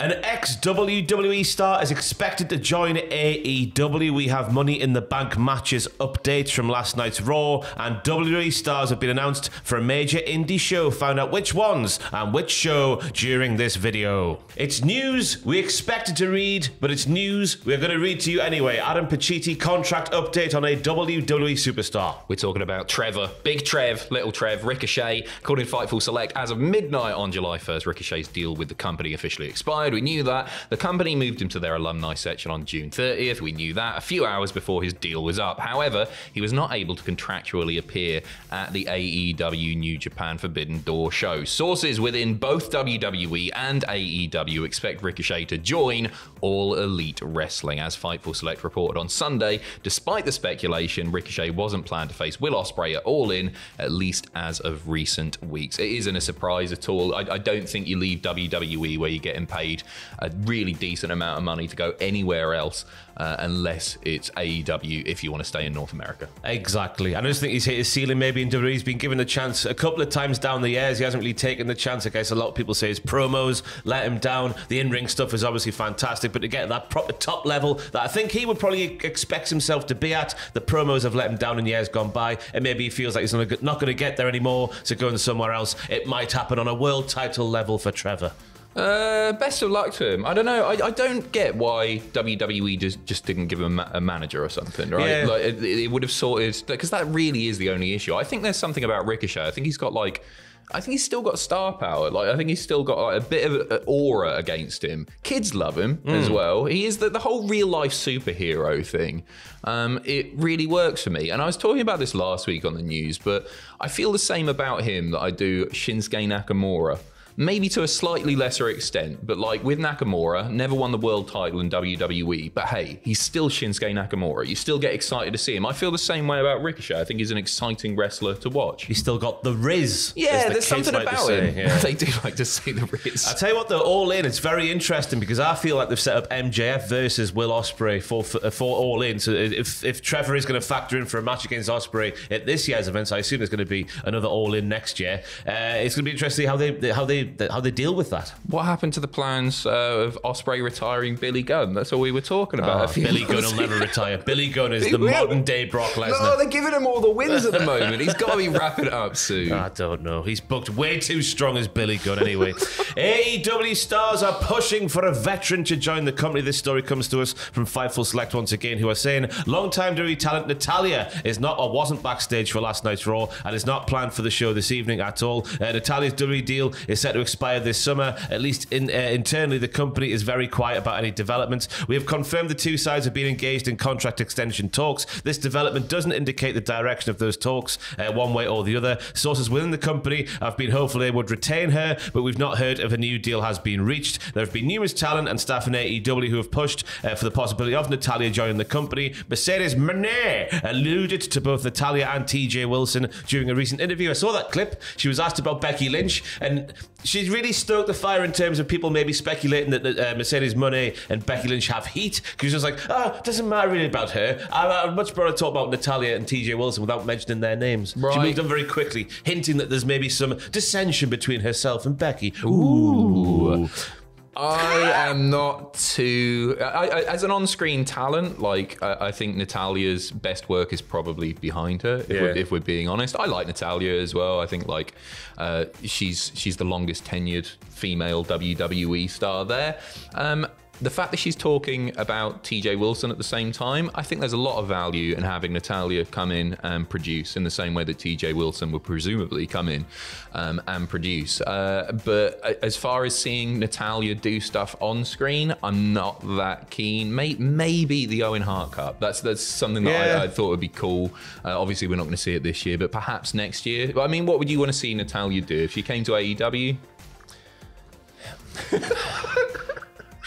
An ex-WWE star is expected to join AEW. We have Money in the Bank matches updates from last night's Raw, and WWE stars have been announced for a major indie show. Find out which ones and which show during this video. It's news we expected to read, but it's news we're going to read to you anyway. Adam Pacitti contract update on a WWE superstar. We're talking about Trevor, Big Trev, Little Trev, Ricochet, called in Fightful Select as of midnight on July 1st. Ricochet's deal with the company officially expired. We knew that. The company moved him to their alumni section on June 30th. We knew that a few hours before his deal was up. However, he was not able to contractually appear at the AEW New Japan Forbidden Door show. Sources within both WWE and AEW expect Ricochet to join All Elite Wrestling. As Fightful Select reported on Sunday, despite the speculation, Ricochet wasn't planned to face Will Ospreay at All In, at least as of recent weeks. It isn't a surprise at all. I don't think you leave WWE where you're getting paid a really decent amount of money to go anywhere else unless it's AEW if you want to stay in North America. Exactly. I just think he's hit his ceiling maybe in WWE. He's been given a chance a couple of times down the years. He hasn't really taken the chance. I guess a lot of people say his promos let him down. The in-ring stuff is obviously fantastic, but to get that proper top level that I think he would probably expect himself to be at, the promos have let him down in years gone by, and maybe he feels like he's not going to get there anymore, so going somewhere else, it might happen on a world title level for Trevor. Best of luck to him. I don't know. I don't get why WWE just didn't give him a manager or something, right? Yeah. Like it would have sorted, because that really is the only issue. I think there's something about Ricochet. I think he's still got star power. Like, I think he's still got like a bit of an aura against him. Kids love him as well. He is the whole real life superhero thing. It really works for me. And I was talking about this last week on the news, but I feel the same about him that I do Shinsuke Nakamura. Maybe to a slightly lesser extent, but like with Nakamura, never won the world title in WWE, but hey, he's still Shinsuke Nakamura. You still get excited to see him. I feel the same way about Ricochet. I think he's an exciting wrestler to watch. He's still got the Riz. Yeah, there's something about him. Yeah. They do like to say the Riz. I tell you what, they're All In. It's very interesting because I feel like they've set up MJF versus Will Ospreay for All In. So if Trevor is going to factor in for a match against Ospreay at this year's events, I assume there's going to be another All In next year. It's going to be interesting how they deal with that. What happened to the plans of Ospreay retiring Billy Gunn? That's all we were talking about. Billy Gunn will never retire. Billy Gunn is the modern day Brock Lesnar. No, they're giving him all the wins at the moment. He's got to be wrapping it up soon. I don't know. He's booked way too strong as Billy Gunn anyway. AEW stars are pushing for a veteran to join the company. This story comes to us from Fightful Select once again, who are saying long-time WWE talent Natalya is not or wasn't backstage for last night's Raw and is not planned for the show this evening at all. Natalya's WWE deal is set to expire this summer. At least internally, the company is very quiet about any developments. We have confirmed the two sides have been engaged in contract extension talks. This development doesn't indicate the direction of those talks one way or the other. Sources within the company have been hopeful they would retain her, but we've not heard if a new deal has been reached. There have been numerous talent and staff in AEW who have pushed for the possibility of Natalya joining the company. Mercedes Moné alluded to both Natalya and TJ Wilson during a recent interview. I saw that clip. She was asked about Becky Lynch, and she's really stoked the fire in terms of people maybe speculating that Mercedes Moné and Becky Lynch have heat, because she's just like, it doesn't matter really about her. I'd much rather talk about Natalya and TJ Wilson without mentioning their names. Right. She moved on very quickly, hinting that there's maybe some dissension between herself and Becky. Ooh. I am not too... as an on-screen talent, like, I think Natalya's best work is probably behind her, if we're being honest. I like Natalya as well. I think, like, she's the longest tenured female WWE star there. The fact that she's talking about TJ Wilson at the same time, I think there's a lot of value in having Natalya come in and produce in the same way that TJ Wilson would presumably come in and produce. But as far as seeing Natalya do stuff on screen, I'm not that keen. Maybe the Owen Hart Cup. That's something that I thought would be cool. Obviously, we're not going to see it this year, but perhaps next year. I mean, what would you want to see Natalya do if she came to AEW?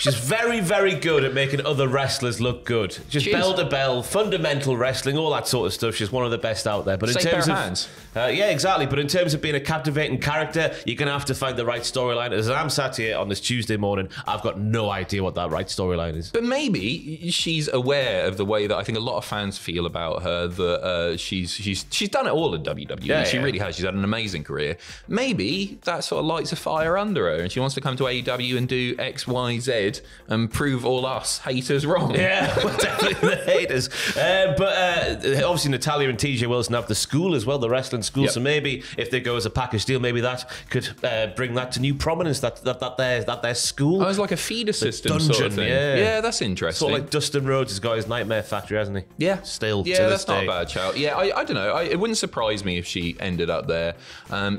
She's very, very good at making other wrestlers look good. Just bell to bell, fundamental wrestling, all that sort of stuff. She's one of the best out there. But in terms of hands. Yeah, exactly. But in terms of being a captivating character, you're going to have to find the right storyline. As I'm sat here on this Tuesday morning, I've got no idea what that right storyline is. But maybe she's aware of the way that I think a lot of fans feel about her. That she's done it all in WWE. Yeah, she really has. She's had an amazing career. Maybe that sort of lights a fire under her, and she wants to come to AEW and do X, Y, Z, and prove all us haters wrong. Yeah, well, definitely the haters. But obviously Natalia and TJ Wilson have the school as well, the wrestling school. Yep. So maybe if they go as a package deal, maybe that could bring that to new prominence. That their school. Oh, it's like a feeder system dungeon, sort of thing. Yeah, that's interesting. Sort of like Dustin Rhodes has got his Nightmare Factory, hasn't he? Yeah, still. Yeah, to this that's day. not a bad shout. Yeah, I don't know. It wouldn't surprise me if she ended up there.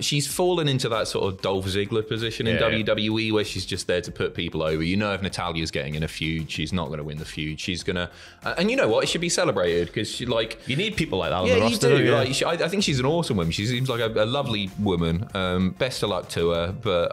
She's fallen into that sort of Dolph Ziggler position in WWE, where she's just there to put people over. You know, if Natalia's getting in a feud, she's not going to win the feud. She's gonna, and you know what? It should be celebrated because you need people like that on the roster. You do. Like, I think she's an awesome woman. She seems like a lovely woman. Best of luck to her, but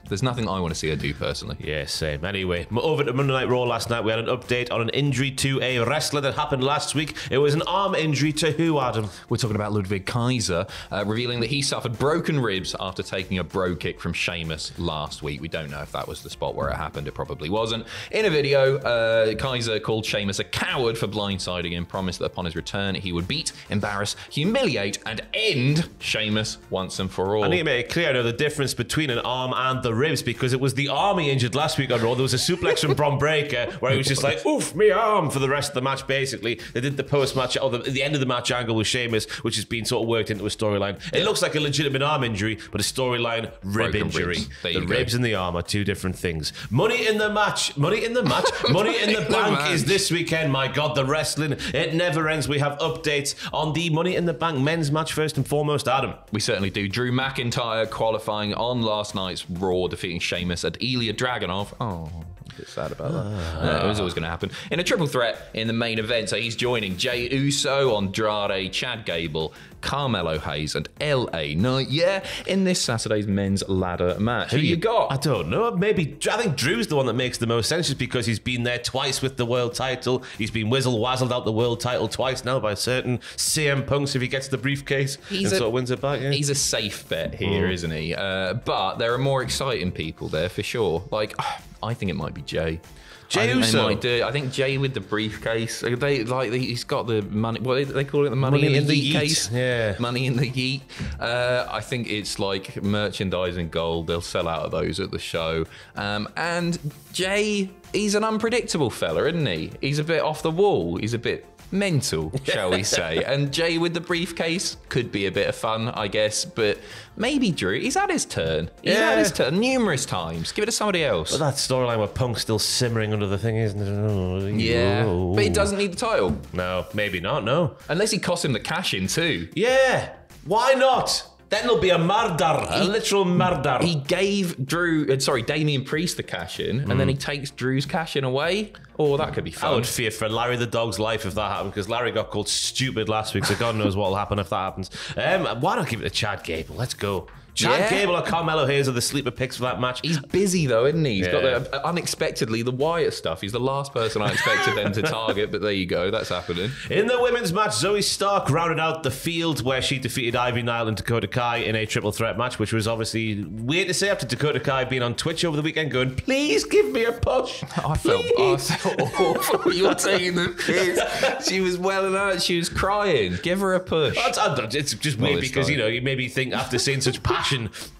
there's nothing I want to see her do personally. Yeah, same. Anyway, over to Monday Night Raw last night, we had an update on an injury to a wrestler that happened last week. It was an arm injury to who, Adam? We're talking about Ludwig Kaiser, revealing that he suffered broken ribs after taking a bro kick from Sheamus last week. We don't know if that was the spot where it happened. It probably wasn't. In a video, Kaiser called Sheamus a coward for blindsiding him, promised that upon his return he would beat, embarrass, humiliate, and end Sheamus once and for all. I need to make it clear, I know the difference between an arm and the ribs, because it was the arm he injured last week on Raw. There was a suplex from Bron Breakker where he was just like, oof, me arm, for the rest of the match, basically. They did the post-match, or the end of the match angle with Sheamus, which has been sort of worked into a storyline. It looks like a legitimate arm injury, but a storyline rib injury. The ribs and the arm are two different things. Money in the match. Money in the match. Money in the bank is this weekend. My God, the wrestling, it never ends. We have updates on the Money in the Bank men's match first and foremost, Adam. We certainly do. Drew McIntyre qualifying on last night's Raw, defeating Sheamus and Ilya Dragunov. Oh, a bit sad about that. It was always going to happen. In a triple threat in the main event, so he's joining Jey Uso, Andrade, Chad Gable, Carmelo Hayes, and LA Knight. Yeah, in this Saturday's men's ladder match. Who you got? I don't know. Maybe I think Drew's the one that makes the most sense, just because he's been there twice with the world title. He's been whizzle-wazzled out the world title twice now by certain CM Punks if he gets the briefcase and sort of wins it back. Yeah. He's a safe bet here, isn't he? But there are more exciting people there for sure. Like, I think it might be Jey. Jey Uso. I think Jey with the briefcase. He's got the money. What do they call it? The money in the yeet case. Yeah, money in the yeet. I think it's like merchandise and gold. They'll sell out of those at the show. And Jey, he's an unpredictable fella, isn't he? He's a bit off the wall. He's a bit mental, shall we say. And Jey with the briefcase could be a bit of fun, I guess, but maybe Drew, he's had his turn. He's had his turn numerous times. Give it to somebody else. But that storyline with Punk's still simmering under the thing, isn't it? Yeah, but he doesn't need the title. No, maybe not, no. Unless he costs him the cash in too. Yeah, why not? Then there'll be a murder, a literal murder. He gave Damian Priest the cash in, and then he takes Drew's cash in away. Oh, that could be fun. I would fear for Larry the dog's life if that happened, because Larry got called stupid last week, so God knows what will happen if that happens. Why not give it to Chad Gable? Let's go. Chad Gable or Carmelo Hayes are the sleeper picks for that match. He's busy though, isn't he? He's got unexpectedly the Wyatt stuff. He's the last person I expected them to target, but there you go, that's happening. In the women's match, Zoe Stark rounded out the field where she defeated Ivy Nile and Dakota Kai in a triple threat match, which was obviously weird to say after Dakota Kai being on Twitch over the weekend going, please give me a push. I felt awful. You were taking the piss. She was welling out. She was crying. Give her a push. It's just weird because, you maybe think after seeing such passion,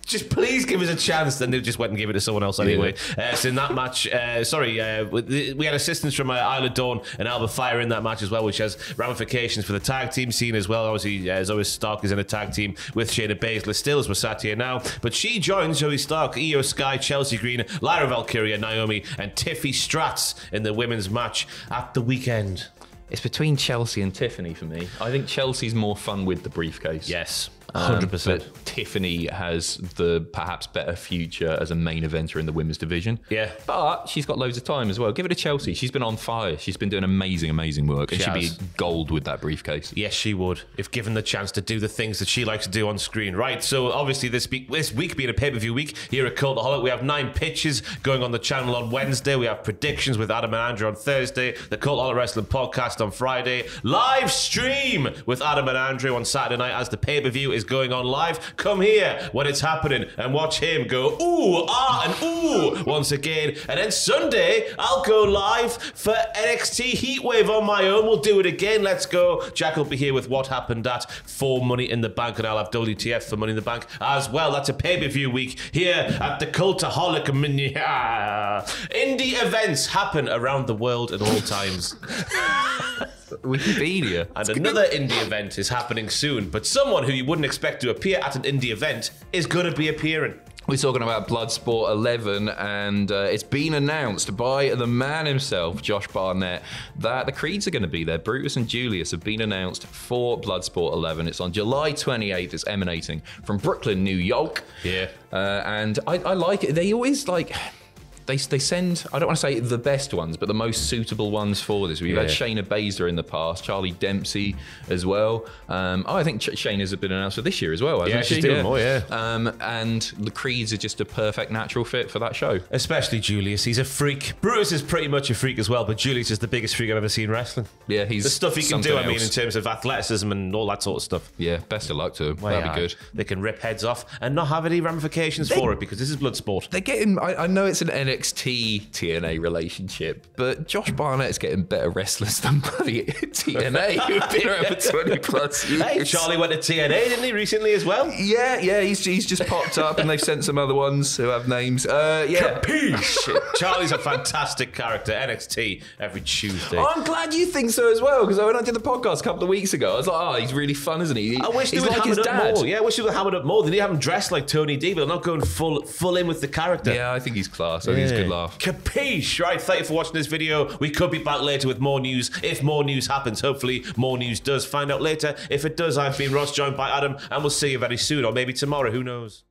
just please give us a chance. Then they just went and gave it to someone else anyway. So in that match, we had assistance from Isla Dawn and Alba Fire in that match as well, which has ramifications for the tag team scene as well. Obviously, Zoe Stark is in a tag team with Shayna Baszler still, as we're sat here now. But she joins Zoe Stark, Io Sky, Chelsea Green, Lyra Valkyria, Naomi, and Tiffy Stratz in the women's match at the weekend. It's between Chelsea and Tiffany for me. I think Chelsea's more fun with the briefcase. Yes. 100%. But Tiffany has the perhaps better future as a main eventer in the women's division. Yeah. But she's got loads of time as well. Give it to Chelsea. She's been on fire. She's been doing amazing work. And she'd be gold with that briefcase. Yes, she would, if given the chance to do the things that she likes to do on screen. Right, so obviously this week being a pay-per-view week here at Cultaholic, we have 9 pitches going on the channel on Wednesday. We have predictions with Adam and Andrew on Thursday. The Cultaholic Wrestling podcast on Friday. Live stream with Adam and Andrew on Saturday night as the pay-per-view is going on live. Come here when it's happening and watch him go ooh, ah, and ooh once again. And then Sunday, I'll go live for NXT Heatwave on my own. We'll do it again. Let's go. Jack will be here with What Happened At for Money in the Bank, and I'll have WTF for Money in the Bank as well. That's a pay-per-view week here at the Cultaholic. Indie events happen around the world at all times. Wikipedia. And another indie event is happening soon, but someone who you wouldn't expect to appear at an indie event is going to be appearing. We're talking about Bloodsport 11, and it's been announced by the man himself, Josh Barnett, that the Creeds are going to be there. Brutus and Julius have been announced for Bloodsport 11. It's on July 28th. It's emanating from Brooklyn, New York. Yeah. And I like it. They always like... They send, I don't want to say the best ones, but the most suitable ones for this. We've had Shayna Baszler in the past, Charlie Dempsey as well. I think Shayna's been announced for this year as well, hasn't she? She's doing more, and the Creeds are just a perfect natural fit for that show. Especially Julius. He's a freak. Brutus is pretty much a freak as well, but Julius is the biggest freak I've ever seen wrestling. Yeah, he's the stuff he can do, else. I mean, in terms of athleticism and all that sort of stuff. Yeah, best of luck to him. That'd be good. They can rip heads off and not have any ramifications for it because this is blood sport. They're getting, I know it's an NXT TNA relationship, but Josh Barnett's getting better wrestlers than bloody TNA, who've been around for 20 plus years. Hey, Charlie went to TNA, didn't he, recently as well? Yeah, he's just popped up, and they've sent some other ones who have names. Capiche! Charlie's a fantastic character. NXT every Tuesday. I'm glad you think so as well, because when I did the podcast a couple of weeks ago, I was like, oh, he's really fun, isn't he? I wish they would hammer it up more. Yeah, I wish they would hammer it up more. They need to have him dressed like Tony D, but they're not going full in with the character. Yeah, I think he's class. I think he's a good laugh. Capiche! Right, thank you for watching this video. We could be back later with more news. If more news happens, hopefully more news does. Find out later. If it does, I've been Ross, joined by Adam, and we'll see you very soon, or maybe tomorrow, who knows.